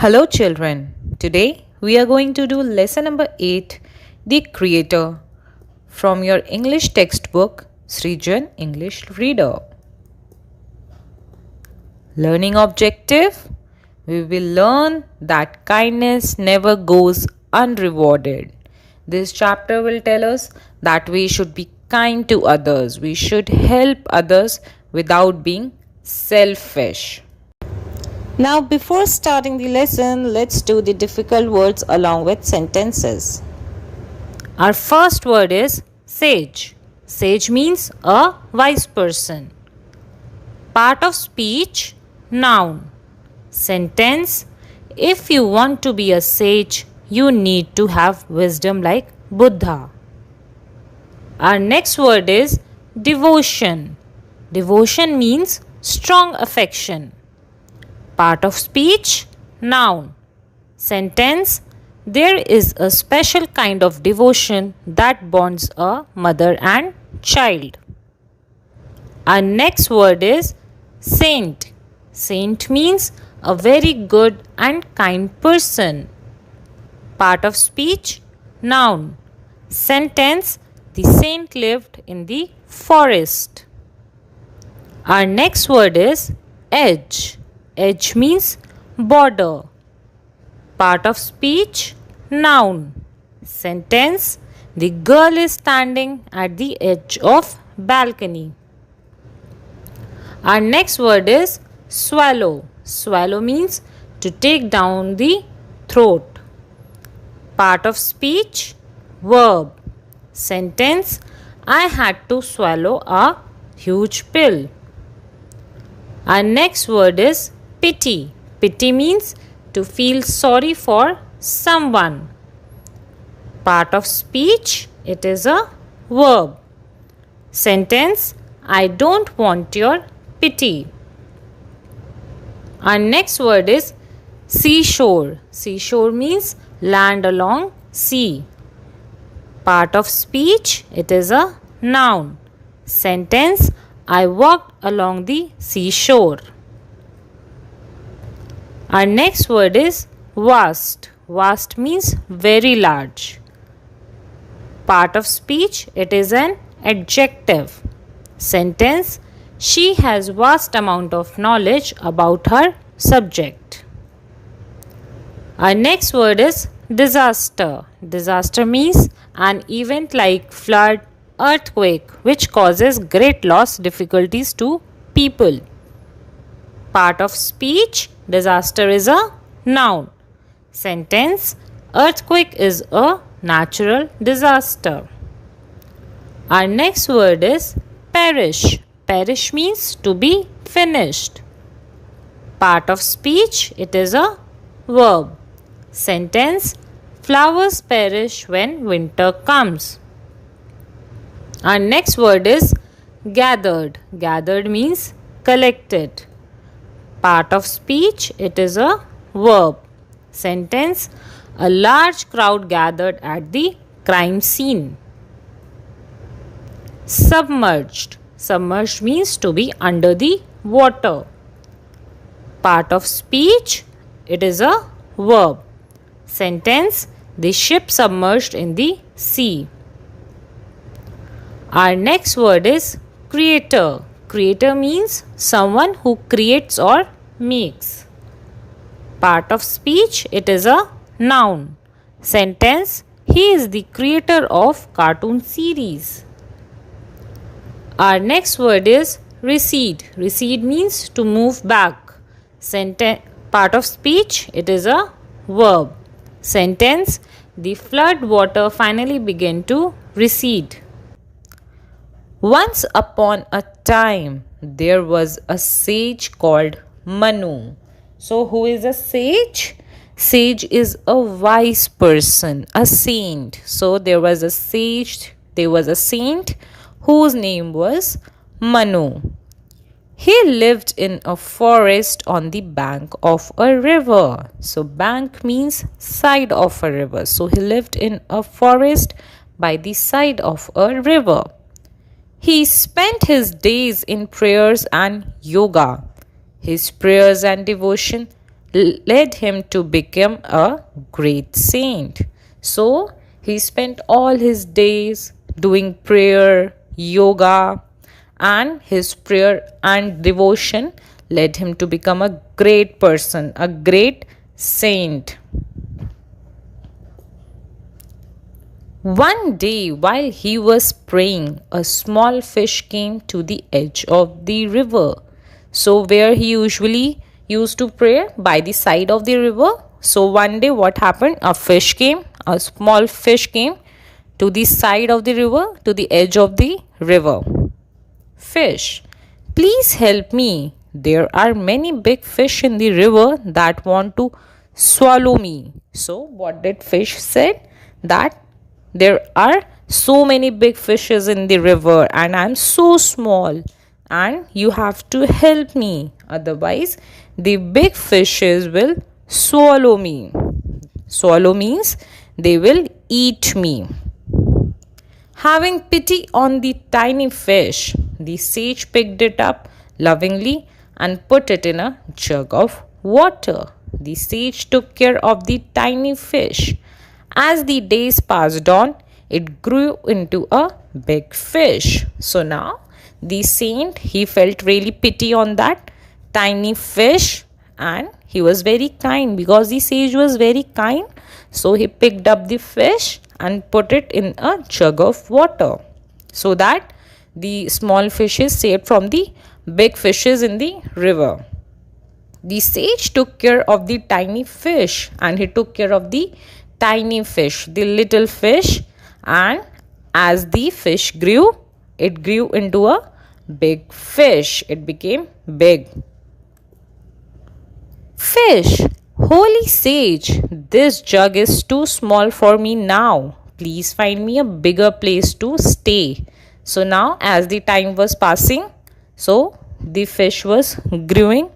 Hello, children. Today we are going to do lesson number 8, The Creator, from your English textbook, Srijan English Reader. Learning objective: we will learn that kindness never goes unrewarded. This chapter will tell us that we should be kind to others, we should help others without being selfish. Now, before starting the lesson, let's do the difficult words along with sentences. Our first word is sage. Sage means a wise person. Part of speech, noun. Sentence: if you want to be a sage, you need to have wisdom like Buddha. Our next word is devotion. Devotion means strong affection. Part of speech, noun. Sentence: there is a special kind of devotion that bonds a mother and child. Our next word is saint. Saint means a very good and kind person. Part of speech, noun. Sentence: the saint lived in the forest. Our next word is edge. Edge means border. Part of speech, noun. Sentence: the girl is standing at the edge of balcony. Our next word is swallow. Swallow means to take down the throat. Part of speech, verb. Sentence: I had to swallow a huge pill. Our next word is pity. Pity means to feel sorry for someone. Part of speech, it is a verb. Sentence: I don't want your pity. Our next word is seashore. Seashore means land along sea. Part of speech, it is a noun. Sentence: I walked along the seashore. Our next word is vast. Vast means very large. Part of speech, it is an adjective. Sentence: she has vast amount of knowledge about her subject. Our next word is disaster. Disaster means an event like flood, earthquake, which causes great loss, difficulties to people. Part of speech, disaster is a noun. Sentence: earthquake is a natural disaster. Our next word is perish. Perish means to be finished. Part of speech, it is a verb. Sentence: flowers perish when winter comes. Our next word is gathered. Gathered means collected. Part of speech, it is a verb. Sentence: a large crowd gathered at the crime scene. Submerged. Submerged means to be under the water. Part of speech, it is a verb. Sentence: the ship submerged in the sea. Our next word is creator. Creator means someone who creates or makes. Part of speech, it is a noun. Sentence: he is the creator of cartoon series. Our next word is recede. Recede means to move back. Part of speech, it is a verb. Sentence: the flood water finally began to recede. Once upon a time, there was a sage called Manu. So, who is a sage? Sage is a wise person, a saint. So, there was a saint whose name was Manu. He lived in a forest on the bank of a river. So, bank means side of a river. So, he lived in a forest by the side of a river. He spent his days in prayers and yoga. His prayers and devotion led him to become a great saint. So he spent all his days doing prayer, yoga, and his prayer and devotion led him to become a great person, a great saint. One day, while he was praying, a small fish came to the edge of the river. So, where he usually used to pray? By the side of the river. So, one day, what happened? A small fish came to the side of the river, to the edge of the river. Fish, please help me. There are many big fish in the river that want to swallow me. So, what did fish say? That there are so many big fishes in the river and I'm so small and you have to help me. Otherwise, the big fishes will swallow me. Swallow means they will eat me. Having pity on the tiny fish, the sage picked it up lovingly and put it in a jug of water. The sage took care of the tiny fish. As the days passed on, it grew into a big fish. So now the saint, he felt really pity on that tiny fish and he was very kind because the sage was very kind. So he picked up the fish and put it in a jug of water so that the small fish is saved from the big fishes in the river. The sage took care of the tiny fish and he took care of the tiny fish, the little fish, and as the fish grew, it grew into a big fish. It became big. Fish, holy sage, this jug is too small for me now. Please find me a bigger place to stay. So now as the time was passing, so the fish was growing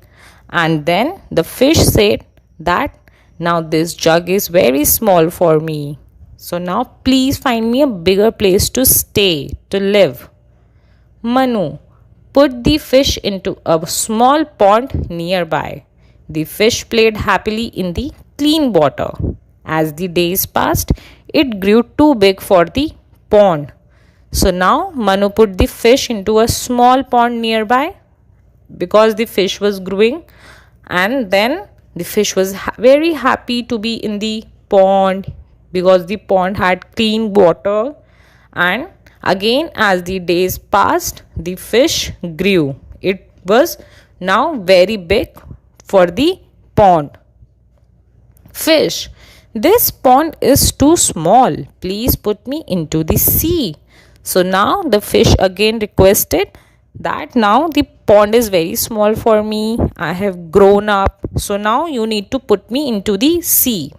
and then the fish said that now this jug is very small for me. So now please find me a bigger place to stay, to live. Manu put the fish into a small pond nearby. The fish played happily in the clean water. As the days passed, it grew too big for the pond. So now Manu put the fish into a small pond nearby because the fish was growing, and then the fish was very happy to be in the pond because the pond had clean water. And again, as the days passed, the fish grew. It was now very big for the pond. Fish, this pond is too small. Please put me into the sea. So now the fish again requested that now the pond is very small for me. I have grown up. So now you need to put me into the sea.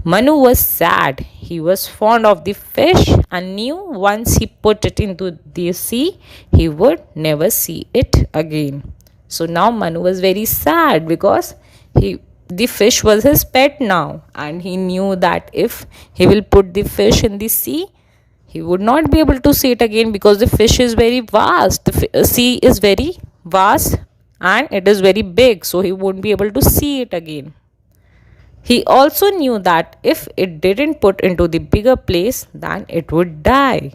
Manu was sad. He was fond of the fish and knew once he put it into the sea, he would never see it again. So now Manu was very sad because the fish was his pet now, and he knew that if he will put the fish in the sea, he would not be able to see it again because the fish is very vast. The sea is very vast and it is very big, so he won't be able to see it again. He also knew that if it didn't put into the bigger place, then it would die.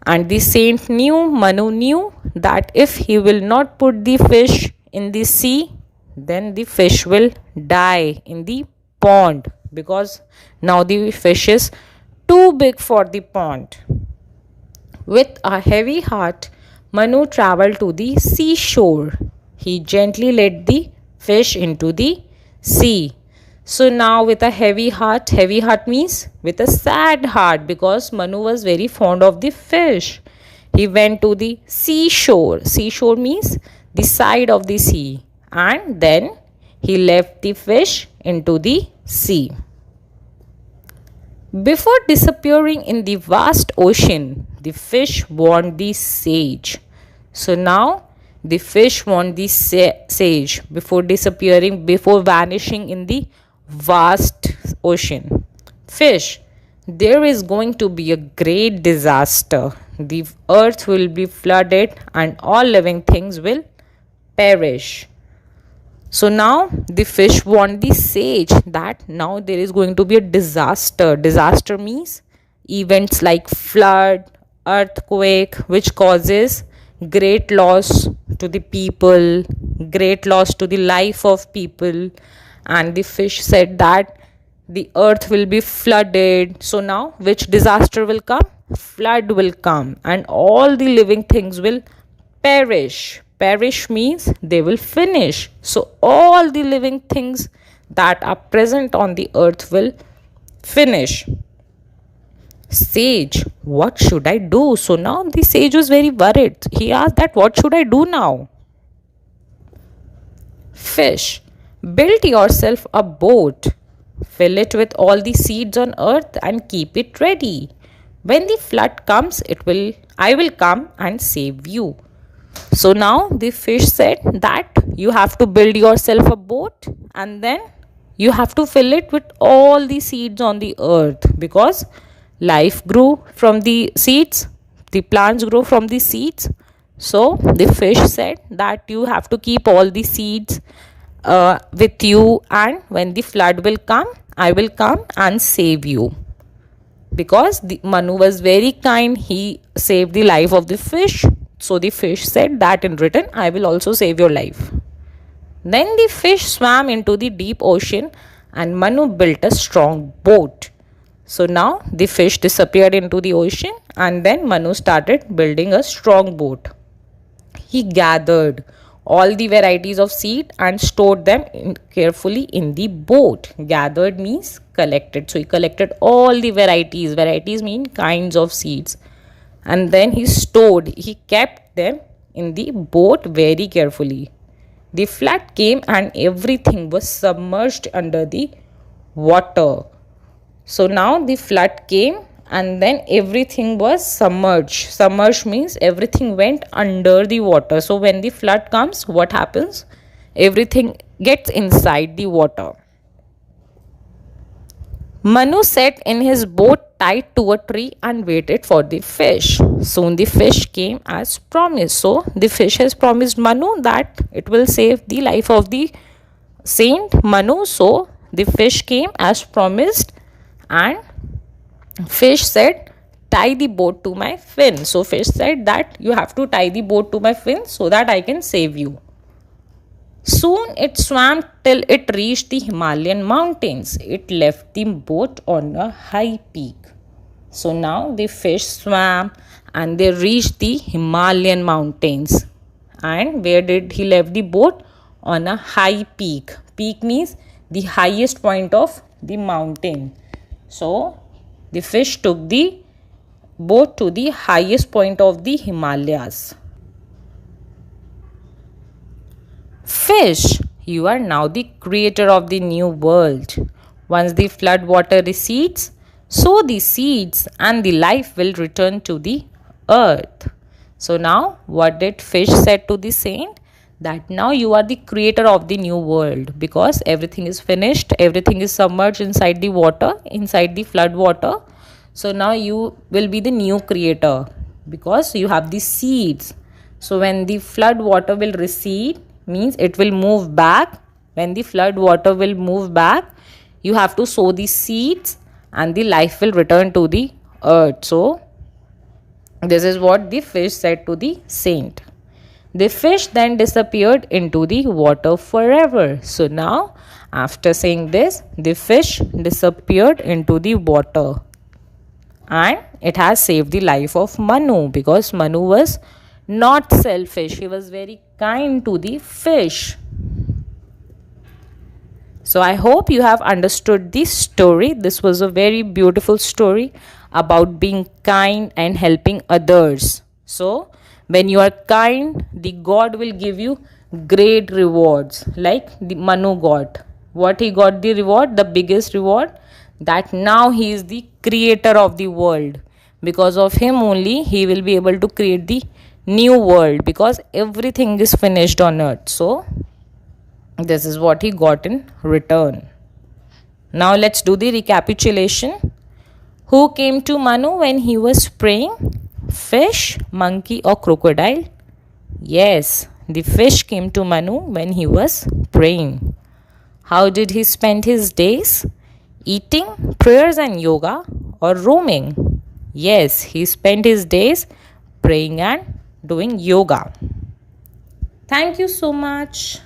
And the saint knew, Manu knew, that if he will not put the fish in the sea, then the fish will die in the pond because now the fish is too big for the pond. With a heavy heart, Manu traveled to the seashore. He gently let the fish into the sea. So now with a heavy heart means with a sad heart because Manu was very fond of the fish. He went to the seashore. Seashore means the side of the sea. And then he left the fish into the sea. Before disappearing in the vast ocean, the fish warned the sage. So now the fish warned the sage before disappearing, before vanishing in the vast ocean. Fish, there is going to be a great disaster. The earth will be flooded and all living things will perish. So now the fish warned the sage that now there is going to be a disaster. Disaster means events like flood, earthquake, which causes great loss to the people, great loss to the life of people. And the fish said that the earth will be flooded. So now which disaster will come? Flood will come, and all the living things will perish. Perish means they will finish. So all the living things that are present on the earth will finish. Sage, what should I do? So now the sage was very worried. He asked that what should I do now? Fish, build yourself a boat. Fill it with all the seeds on earth and keep it ready. When the flood comes, I will come and save you. So now the fish said that you have to build yourself a boat, and then you have to fill it with all the seeds on the earth, because life grew from the seeds, the plants grow from the seeds. So the fish said that you have to keep all the seeds with you, and when the flood will come, I will come and save you. Because Manu was very kind, he saved the life of the fish. So the fish said that in return, I will also save your life. Then the fish swam into the deep ocean, and Manu built a strong boat. So now the fish disappeared into the ocean, and then Manu started building a strong boat. He gathered all the varieties of seed and stored them carefully in the boat. Gathered means collected. So he collected all the varieties. Varieties mean kinds of seeds. And then he kept them in the boat very carefully. The flood came and everything was submerged under the water. So now the flood came and then everything was submerged. Submerged means everything went under the water. So when the flood comes, what happens? Everything gets inside the water. Manu sat in his boat tied to a tree and waited for the fish. Soon the fish came as promised. So the fish has promised Manu that it will save the life of the saint Manu. So the fish came as promised, and fish said, tie the boat to my fin. So fish said that you have to tie the boat to my fin so that I can save you. Soon it swam till it reached the Himalayan mountains. It left the boat on a high peak. So now the fish swam and they reached the Himalayan mountains. And where did he leave the boat? On a high peak. Peak means the highest point of the mountain. So the fish took the boat to the highest point of the Himalayas. Fish, you are now the creator of the new world. Once the flood water recedes, sow the seeds and the life will return to the earth. So now what did fish said to the saint? That now you are the creator of the new world, because everything is finished, everything is submerged inside the water, inside the flood water. So now you will be the new creator because you have the seeds. So when the flood water will recede, means it will move back. When the flood water will move back, you have to sow the seeds and the life will return to the earth. So this is what the fish said to the saint. The fish then disappeared into the water forever. So now after saying this, the fish disappeared into the water, and it has saved the life of Manu, because Manu was not selfish. He was very kind to the fish. So I hope you have understood this story. This was a very beautiful story about being kind and helping others. So when you are kind, the God will give you great rewards, like the Manu got. What he got the reward? The biggest reward, that now he is the creator of the world. Because of him only he will be able to create the new world, because everything is finished on earth. So this is what he got in return. Now let's do the recapitulation. Who came to Manu when he was praying? Fish, monkey or crocodile? Yes, The fish came to Manu when he was praying. How did he spend his days? Eating, prayers, and yoga, or roaming? Yes, he spent his days praying and doing yoga. Thank you so much.